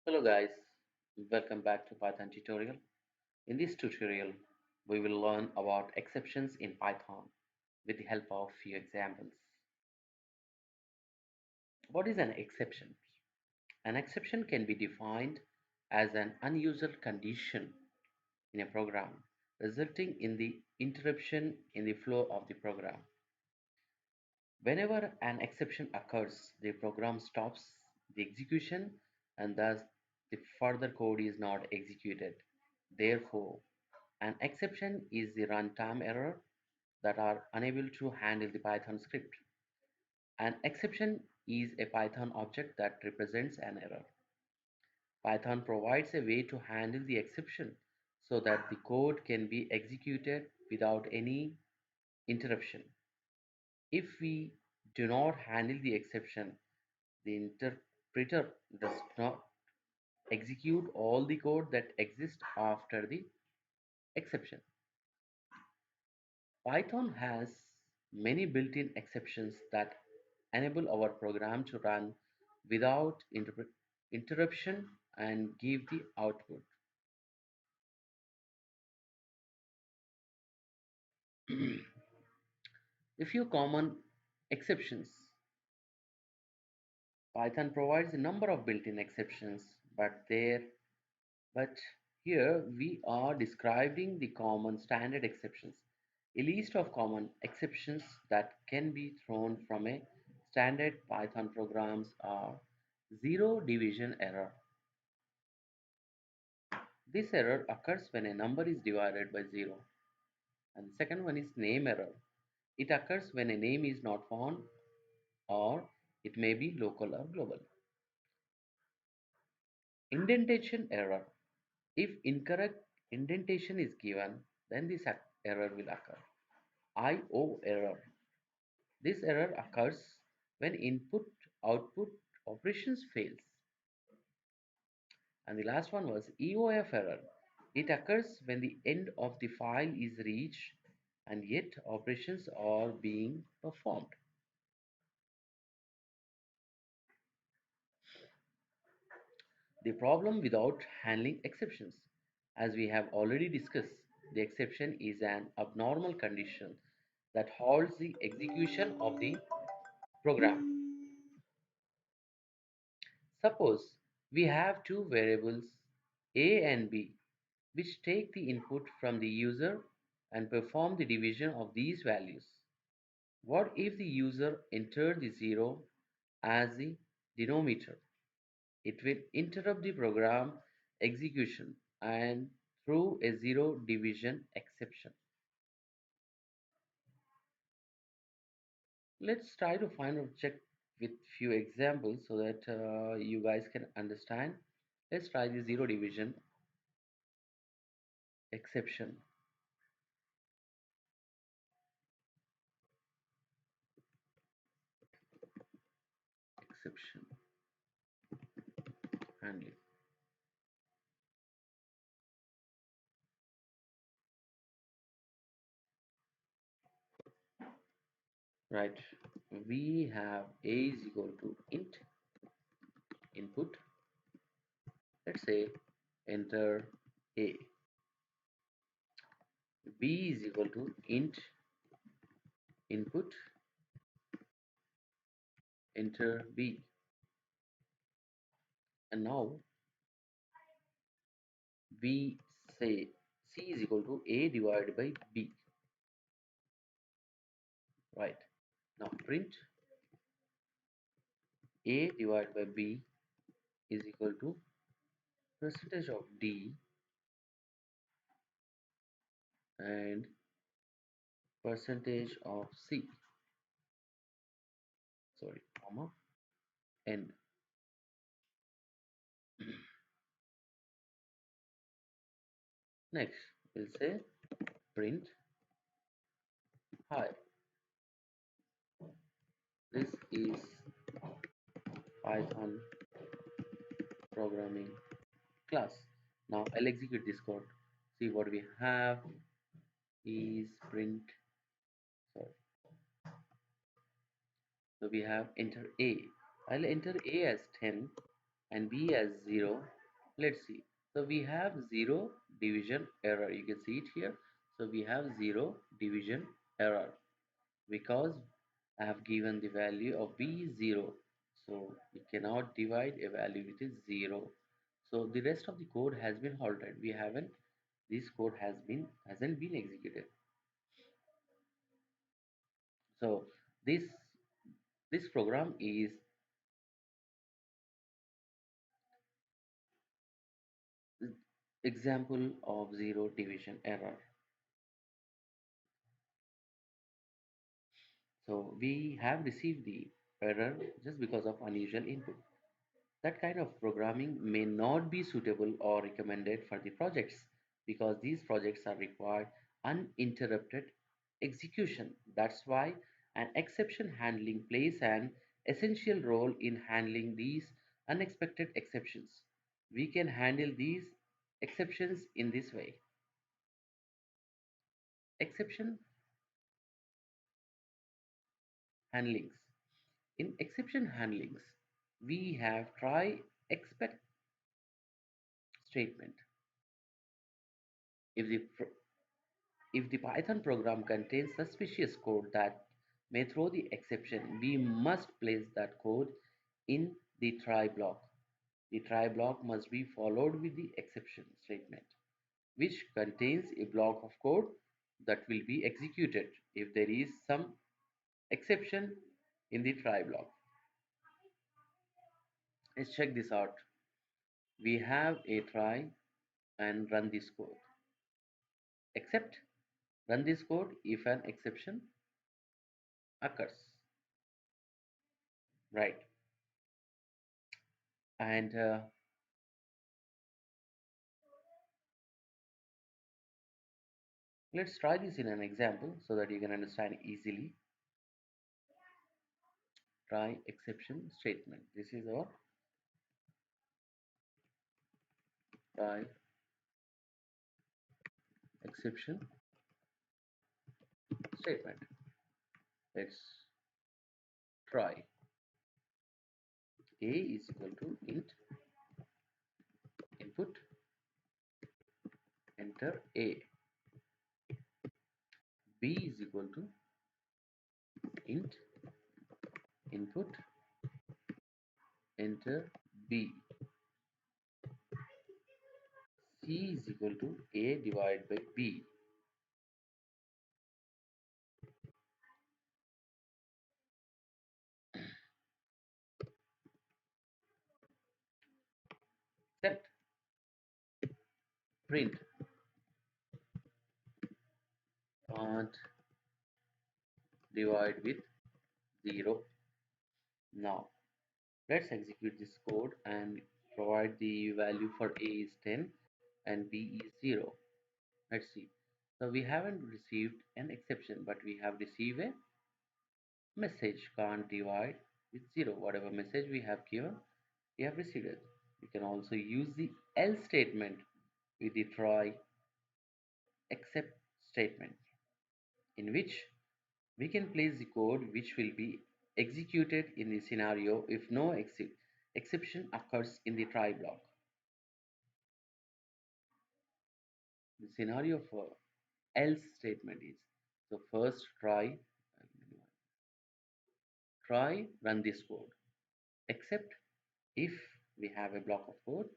Hello guys, welcome back to Python tutorial. In this tutorial, we will learn about exceptions in Python with the help of few examples. What is an exception? An exception can be defined as an unusual condition in a program resulting in the interruption in the flow of the program. Whenever an exception occurs, the program stops the execution and thus the further code is not executed. Therefore, an exception is the runtime error that are unable to handle the Python script. An exception is a Python object that represents an error. Python provides a way to handle the exception so that the code can be executed without any interruption. If we do not handle the exception, the interpreter does not execute all the code that exists after the exception. Python has many built-in exceptions that enable our program to run without interruption and give the output. A few common exceptions. Python provides a number of built-in exceptions, but here we are describing the common standard exceptions. A list of common exceptions that can be thrown from a standard Python programs are zero division error. This error occurs when a number is divided by zero. And the second one is name error. It occurs when a name is not found or it may be local or global. Indentation error. If incorrect indentation is given, then this error will occur. IO error. This error occurs when input output operations fails. And the last one was EOF error. It occurs when the end of the file is reached and yet operations are being performed. The problem without handling exceptions. As we have already discussed, the exception is an abnormal condition that halts the execution of the program. Suppose we have two variables A and B which take the input from the user and perform the division of these values. What if the user entered the 0 as the denominator? It will interrupt the program execution and throw a zero division exception. Let's try to find or check with few examples so that you guys can understand. Let's try the zero division exception. Exception handling. Right. We have a is equal to int input. Let's say enter a. B is equal to int input enter b. And now we say c is equal to a divided by b. Right. Now print a divided by b is equal to percentage of d and percentage of c. Sorry, comma n. Next, we'll say print hi. This is Python programming class. Now I'll execute this code. See what we have is print. Sorry. So we have enter a. I'll enter a as 10 and b as 0 Let's see. So we have zero division error. You can see it here. So we have zero division error because I have given the value of b 0. So we cannot divide a value which is 0. So the rest of the code has been halted. We haven't, this code hasn't been executed. So this this program is example of zero division error. So we have received the error just because of unusual input. That kind of programming may not be suitable or recommended for the projects because these projects are required uninterrupted execution. That's why an exception handling plays an essential role in handling these unexpected exceptions. We can handle these exceptions in this way. Exception handlings. In exception handlings, we have try expect statement. If the If the Python program contains suspicious code that may throw the exception, we must place that code in the try block. The try block must be followed with the exception statement, which contains a block of code that will be executed if there is some exception in the try block. Let's check this out. We have a try and run this code. Except run this code if an exception occurs. Right. And let's try this in an example so that you can understand easily. Try exception statement. This is our try exception statement. Let's try. A is equal to int input enter A. B is equal to int input enter B. C is equal to A divided by B. Except print can't divide with 0. Now let's execute this code and provide the value for A is 10 and B is 0. Let's see. So we haven't received an exception, but we have received a message can't divide with 0. Whatever message we have given, we have received it. We can also use the else statement with the try except statement, in which we can place the code which will be executed in the scenario if no exception occurs in the try block. The scenario for else statement is, so first try run this code except if we have a block of code,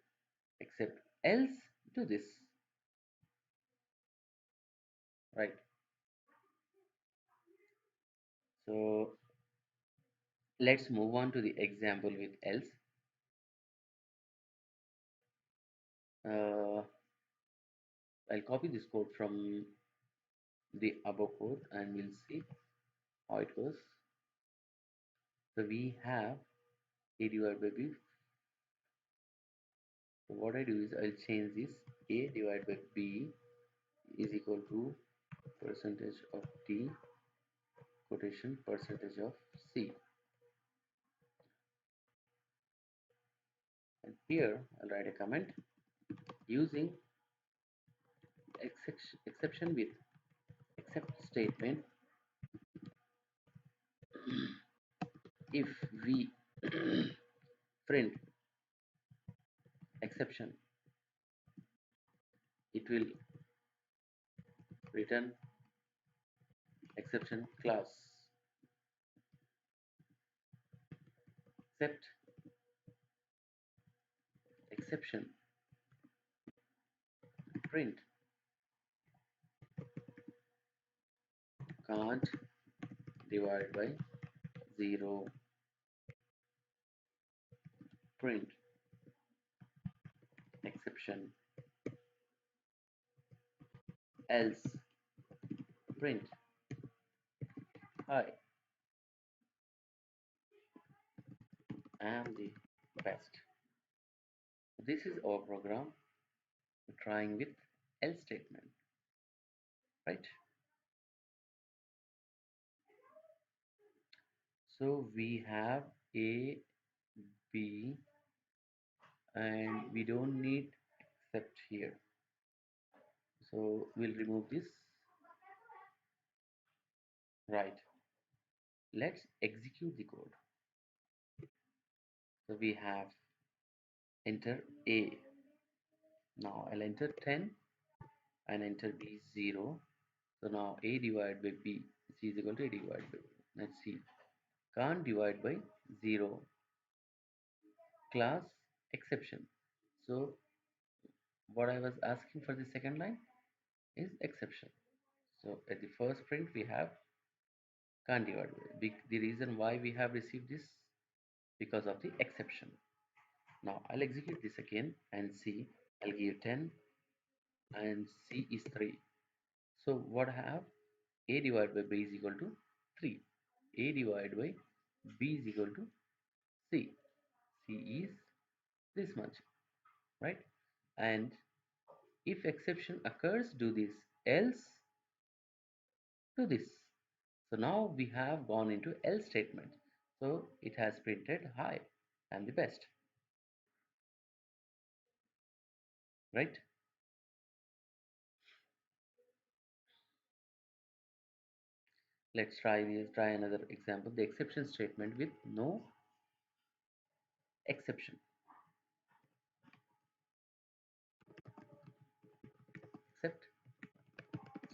except else do this, right? So let's move on to the example with else. uh, I'll copy this code from the above code and we'll see how it goes. So we have a divided by b. So what I do is I'll change this. A divided by b is equal to percentage of t quotation percentage of c, and here I'll write a comment using exception with except statement. If we print exception it will return exception class except exception print can't divide by 0 print exception else print hi, I am the best. This is our program trying with else statement, right? So we have a, b, and we don't need except here. So we'll remove this. Right. Let's execute the code. So we have enter a. Now I'll enter 10 and enter b 0. So now a divided by b is equal to a divided by b. Let's see. Can't divide by 0 class exception. So what I was asking for the second line is exception. So at the first print we have can't divide by. The reason why we have received this because of the exception. Now I'll execute this again and see. I'll give 10 and c is 3. So what I have a divided by b is equal to 3. A divided by b is equal to c. C is this much, right? And if exception occurs, do this. Else, do this. So now we have gone into else statement. So it has printed hi, I'm the best, right? Let's try another example. The exception statement with no exception. Except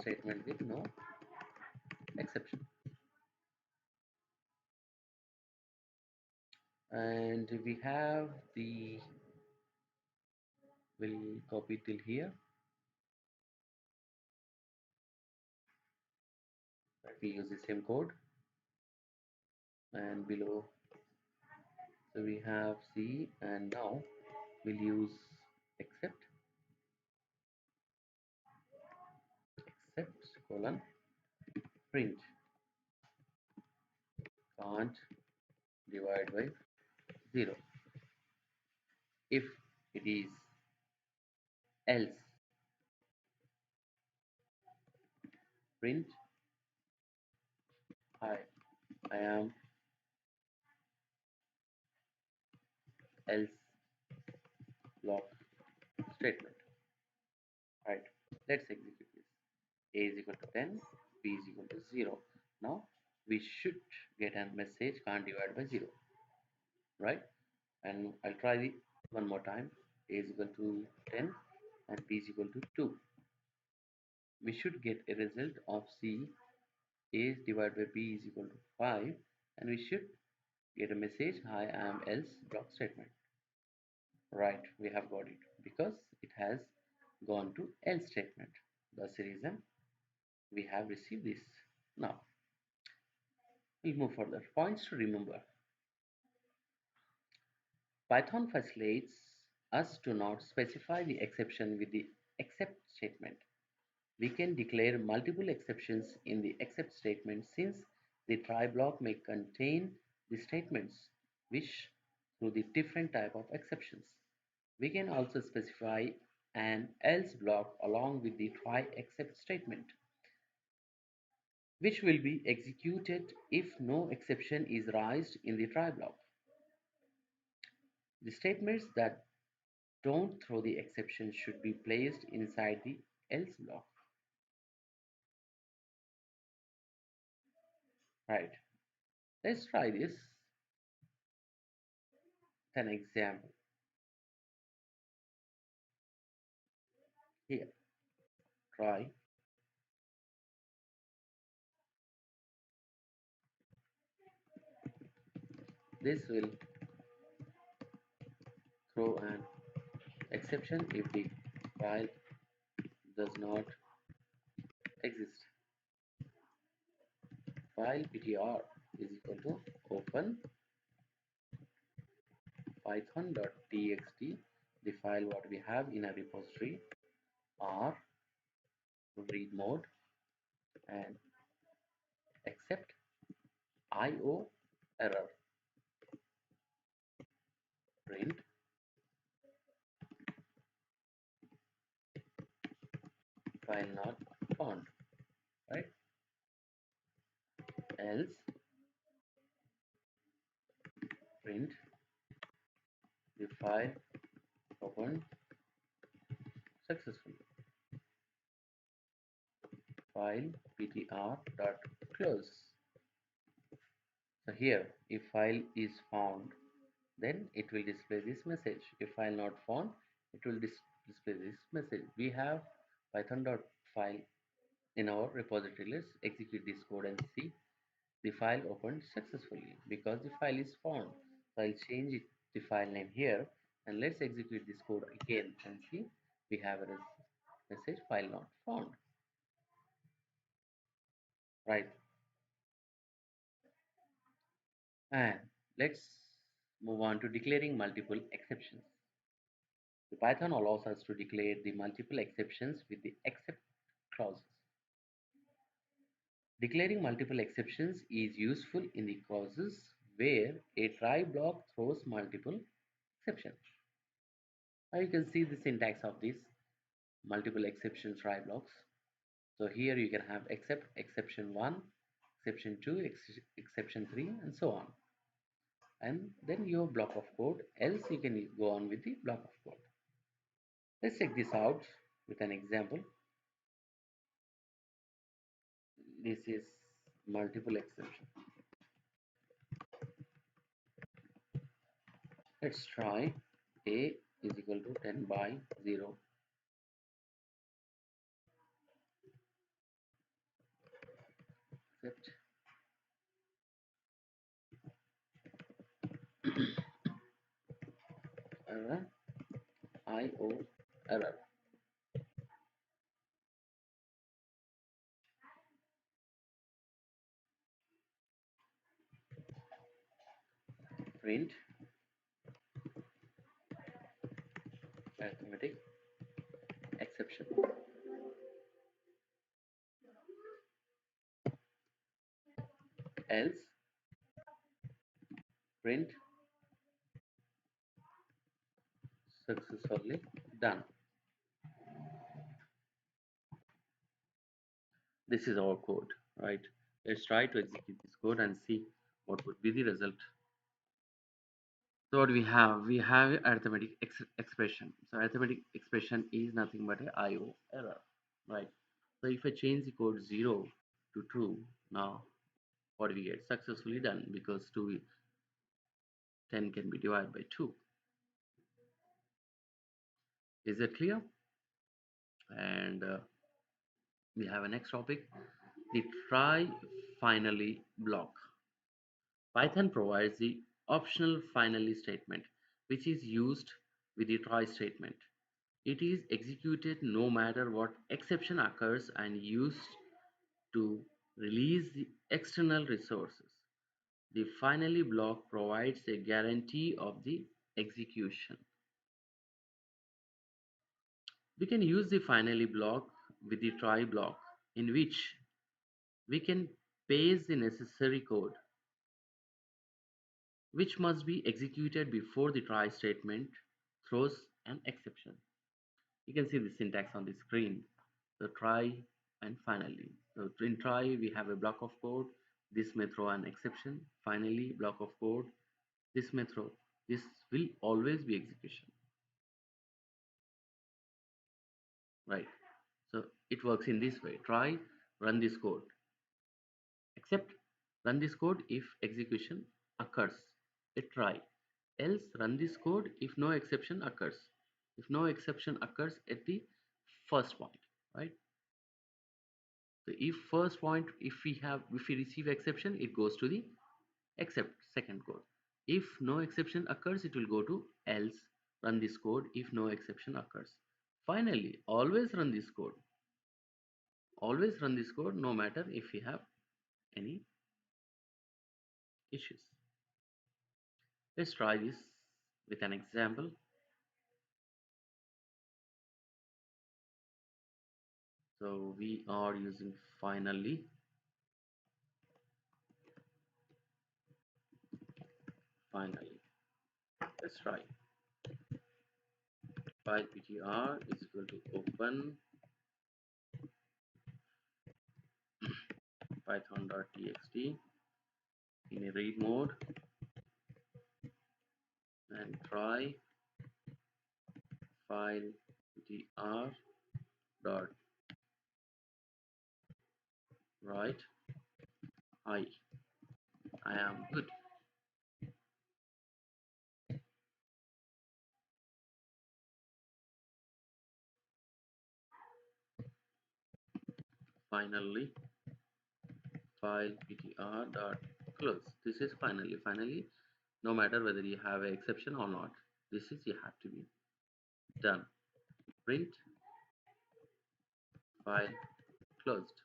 statement with no exception. And we have the, we'll copy till here. We use the same code and below. So we have C and now we'll use except colon print can't divide by 0 if it is else print I am else block statement, right? Let's execute this. A is equal to 10, b is equal to 0. Now we should get a message can't divide by 0, right? And I'll try the one more time. A is equal to 10 and b is equal to 2. We should get a result of C. A divided by b is equal to 5, and we should get a message hi, I am else block statement. Right, we have got it because it has gone to else statement. That's the reason we have received this. Now we'll move further. Points to remember. Python facilitates us to not specify the exception with the except statement. We can declare multiple exceptions in the except statement since the try block may contain the statements which through the different type of exceptions. We can also specify an else block along with the try except statement, which will be executed if no exception is raised in the try block. The statements that don't throw the exception should be placed inside the else block. Right. Let's try this. An example here. try. This will throw an exception if the file does not exist. File ptr is equal to open python.txt, the file what we have in a repository, r read mode, and accept IO error, print file not found, right? Else print the file opened successfully. File ptr dot close. So here, if file is found, then it will display this message. If file not found, it will display this message. We have python.file in our repository. Let's execute this code and see the file opened successfully because the file is found. So I'll change it, the file name here, and let's execute this code again and see we have a message file not found, right? And let's move on to declaring multiple exceptions. The Python allows us to declare the multiple exceptions with the except clauses. Declaring multiple exceptions is useful in the cases where a try block throws multiple exceptions. Now you can see the syntax of this multiple exception try blocks. So here you can have except, exception 1, exception 2, exception 3, and so on. And then your block of code, else you can go on with the block of code. Let's check this out with an example. This is multiple exception. Let's try a is equal to 10 by 0. Except error, IO error. Print arithmetic exception. Else print successfully done. This is our code, right? Let's try to execute this code and see what would be the result. So what we have arithmetic expression. So arithmetic expression is nothing but a IO error, right? So if I change the code 0 to true, now what we get? Successfully done, because 10 can be divided by 2. Is that clear? And we have a next topic, the try finally block. Python provides the optional finally statement, which is used with the try statement. It is executed no matter what exception occurs and used to release the external resources. The finally block provides a guarantee of the execution. We can use the finally block with the try block, in which we can paste the necessary code, which must be executed before the try statement throws an exception. You can see the syntax on the screen. So try and finally. So in try we have a block of code. This may throw an exception. Finally, block of code. This may throw. This will always be execution. Right. So it works in this way. Try, run this code. Except run this code if execution occurs. A try. Else run this code if no exception occurs. If no exception occurs at the first point, right? So if first point, if we receive exception, it goes to the except second code. If no exception occurs, it will go to else. Run this code if no exception occurs. Finally, always run this code no matter if we have any issues. Let's try this with an example. So we are using finally. Let's try. File ptr is equal to open python.txt in a read mode and try file ptr dot write I am good. Finally, file ptr dot close. This is finally. No matter whether you have an exception or not, this is you have to be done. Print file closed.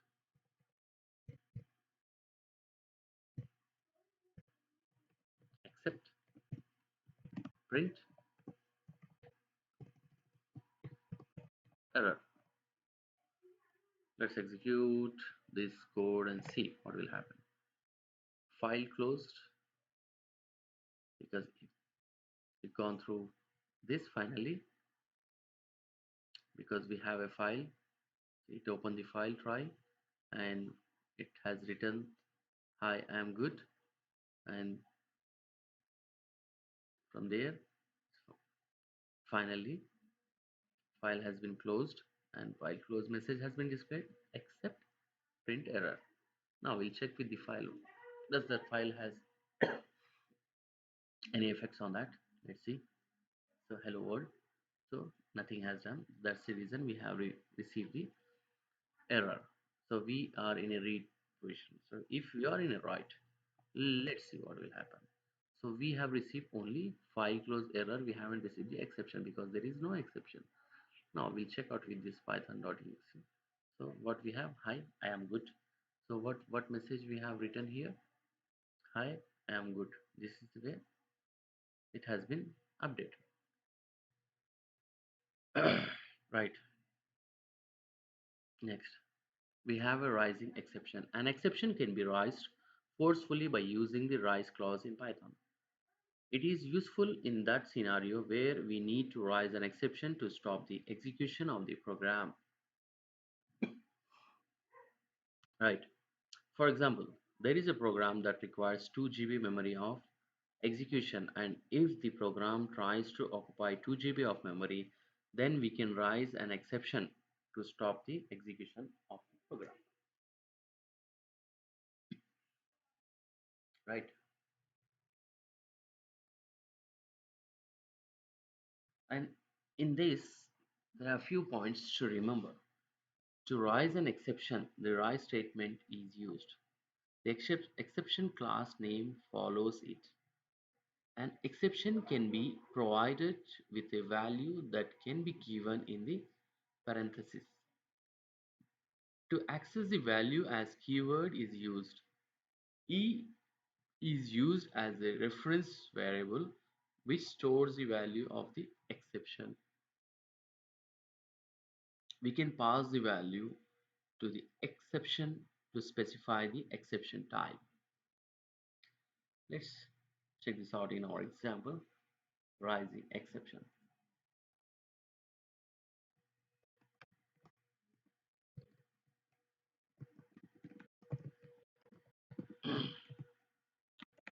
Accept. Print error. Let's execute this code and see what will happen. File closed because it gone through this finally because we have a file. It opened the file, try, and it has written hi, I am good, and from there finally file has been closed and file close message has been displayed except print error. Now we'll check with the file. Does that file has any effects on that? Let's see. So hello world. So nothing has done. That's the reason we have received the error. So we are in a read position. So if we are in a write, let's see what will happen. So we have received only file close error. We haven't received the exception because there is no exception. Now we'll check out with this python.exe. So what we have, hi, I am good. So what message we have written here? Hi, I am good. This is the way it has been updated. Right. Next, we have a rising exception. An exception can be raised forcefully by using the rise clause in Python. It is useful in that scenario where we need to raise an exception to stop the execution of the program. Right. For example, there is a program that requires 2 GB memory of execution, and if the program tries to occupy 2 GB of memory, then we can raise an exception to stop the execution of the program. Right. And in this, there are a few points to remember. To raise an exception, the raise statement is used. The exception class name follows it. An exception can be provided with a value that can be given in the parenthesis. To access the value as keyword is used. E is used as a reference variable which stores the value of the exception. We can pass the value to the exception to specify the exception type. Let's check this out in our example, rising exception.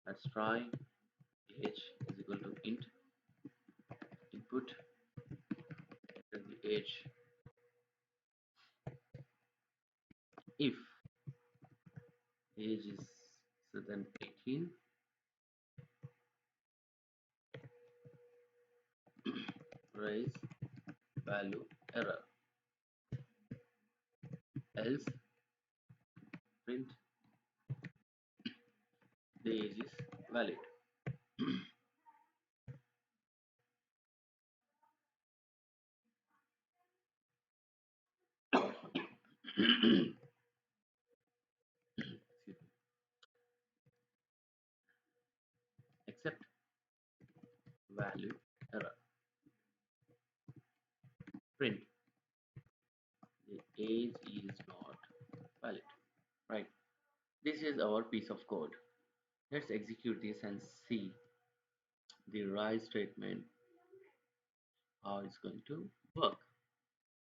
Let's try age is equal to int input and the age. If age is less than 18, raise value error, else print the age is valid. Except value error. Print the age is not valid. Right. This is our piece of code. Let's execute this and see the rise statement how it's going to work.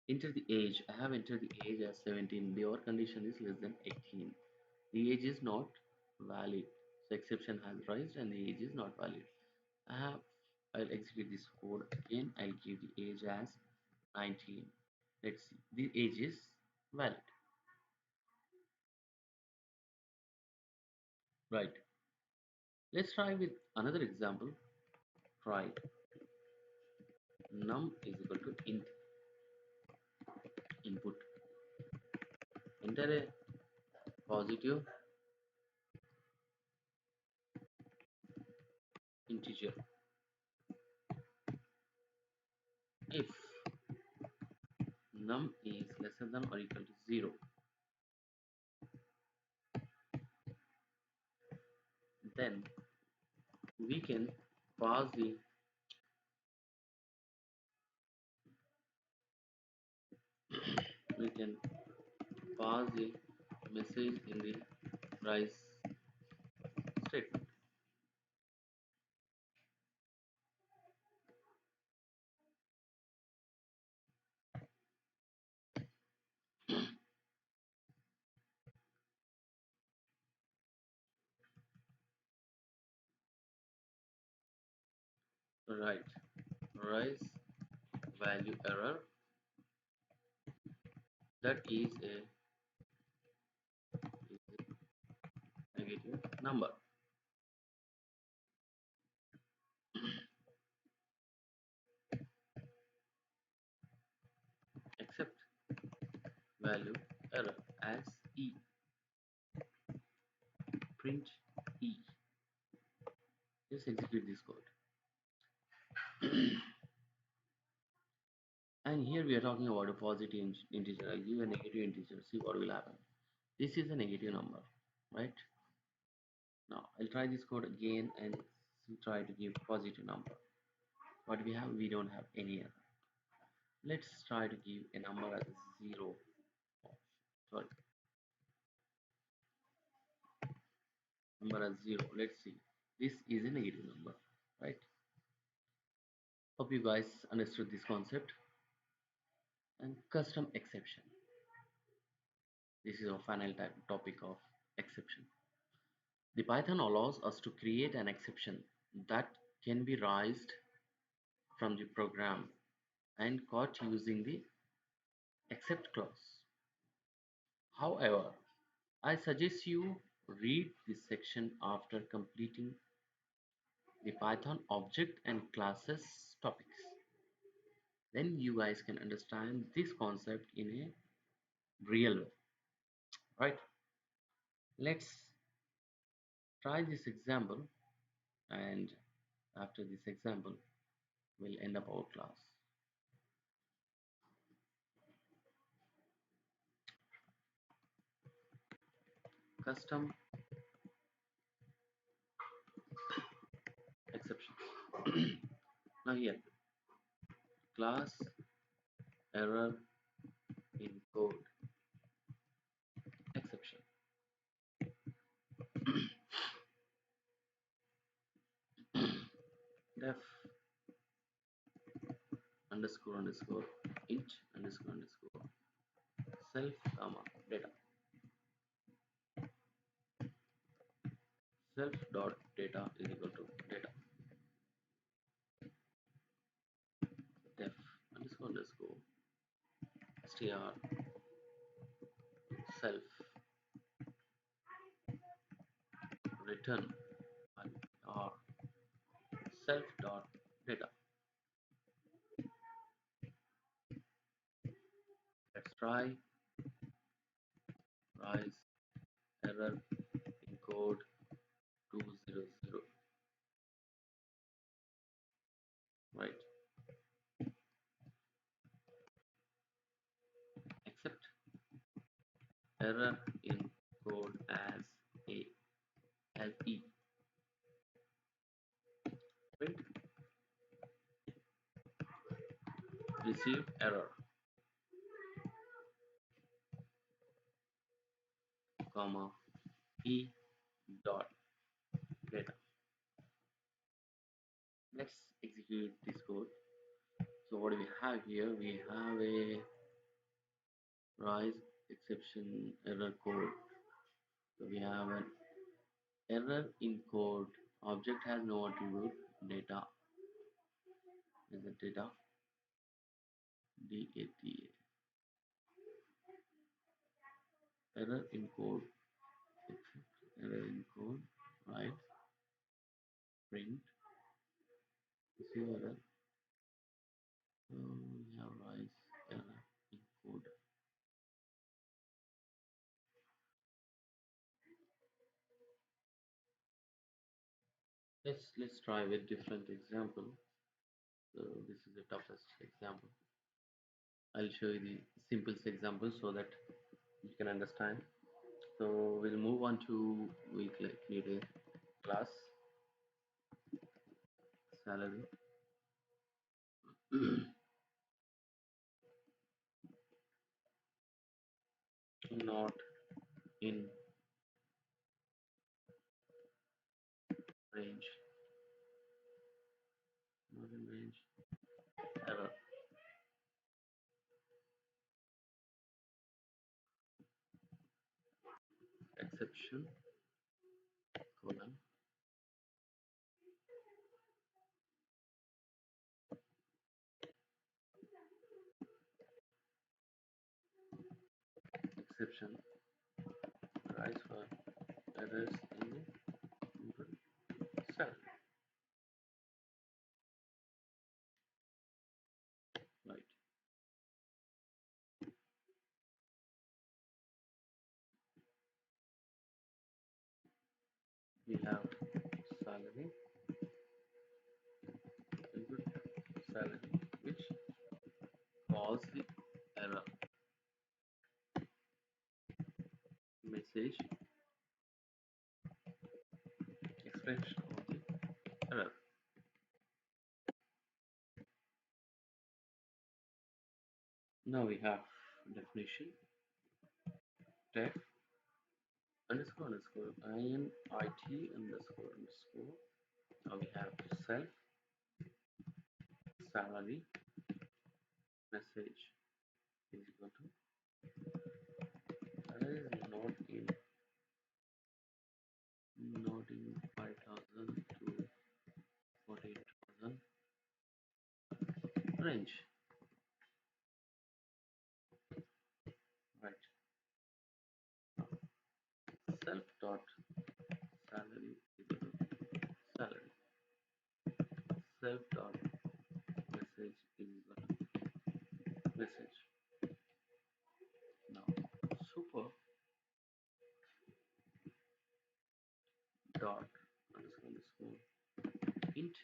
Enter the age. I have entered the age as 17. The or condition is less than 18. The age is not valid. So exception has raised and the age is not valid. I have I'll execute this code again. I'll give the age as 19. Let's see. The age is valid. Right. Let's try with another example. Try num is equal to int input. Enter a positive integer. If num is lesser than or equal to 0, then we can pass the we can pass the message in the rise statement. Right. Rise value error, that is a negative number. Accept value error as e. Print e. Let's execute this code. And here we are talking about a positive integer. I'll give a negative integer. See what will happen. This is a negative number, right? Now I'll try this code again and try to give positive number. What we have, we don't have any other. Let's try to give a number as 0. Oh, sorry, number as 0. Let's see. This is a negative number, right? Hope you guys understood this concept. And custom exception. This is our final topic of exception. The Python allows us to create an exception that can be raised from the program and caught using the except clause. However, I suggest you read this section after completing the Python object and classes topics. Then you guys can understand this concept in a real way, right? Let's try this example, and after this example we'll end up our class. Custom exceptions. Now here, class error in code exception. Def underscore underscore int underscore underscore self comma data. Self dot data is equal to data. Def underscore underscore str self return or self dot data. Let's try rise error in code 200, right? Accept error in code a as e. Print receive error, comma e dot data. Let's execute this code. So what do we have here? We have a rise exception error code. So we have an error in code. Object has no attribute. Data is the data. DATA. Error in code. Error in code. Right. Print. Receive error. So we have rise error in code. Let's try with different example. So this is the toughest example. I'll show you the simplest example so that you can understand. So we'll move on to we'll create a class salary not in range, not in range, error, exception, colon, exception, rise for errors in input cell, right? We have salary, input salary, which caused the error, message, expression of the error. Now we have definition, def underscore underscore in it underscore underscore. Now we have self salary message is equal to salary is not in 5,000 to 48,000 range, right? Self dot salary is equal to salary. Self dot message is equal to message. Now super dot underscore underscore int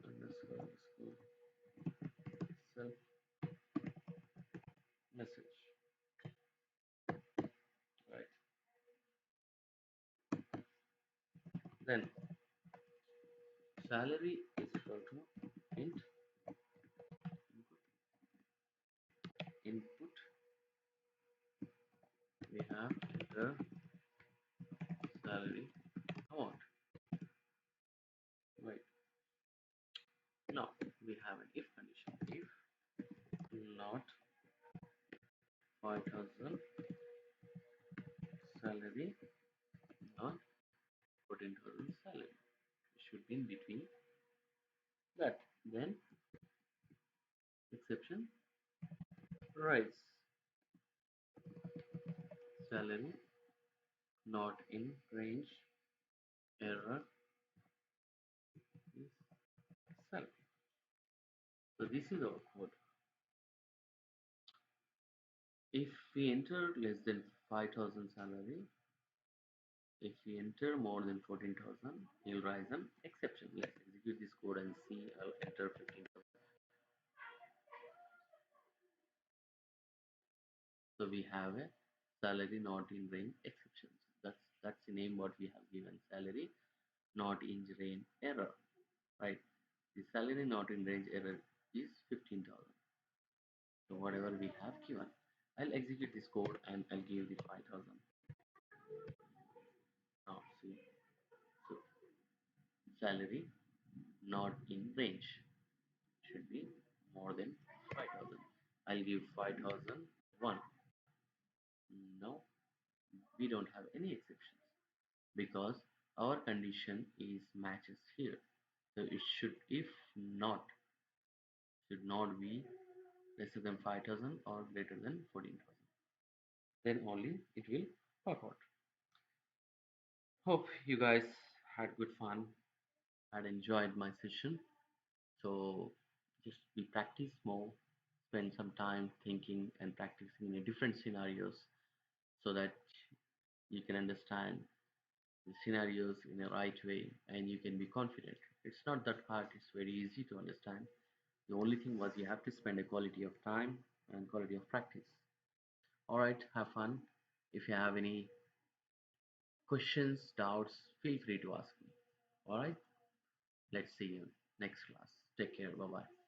underscore underscore self message, right? Then salary is equal to int input. We have enter salary amount, right? Now we have an if condition. If not 5,000 salary, not 14,000 salary. It should be in between that. Then exception rise salary not in range, error is salary. So this is our code. If we enter less than 5,000 salary, if we enter more than 14,000, you'll rise an exception. Let's execute this code and see. I'll enter 15,000. So we have a salary not in range exceptions. That's the name what we have given, salary not in range error, right? The salary not in range error is 15,000. So whatever we have given, I'll execute this code and I'll give the 5,000. Now see, so salary not in range should be more than 5,000. I'll give 5,001. No, we don't have any exceptions because our condition is matches here. So it should, if not, should not be lesser than 5,000 or greater than 14,000. Then only it will pop out. Hope you guys had good fun, had enjoyed my session. So just we practice more, spend some time thinking and practicing in different scenarios so that you can understand the scenarios in a right way and you can be confident. It's not that hard, it's very easy to understand. The only thing was you have to spend a quality of time and quality of practice. All right, have fun. If you have any questions, doubts, feel free to ask me. All right, let's see you next class. Take care. Bye bye.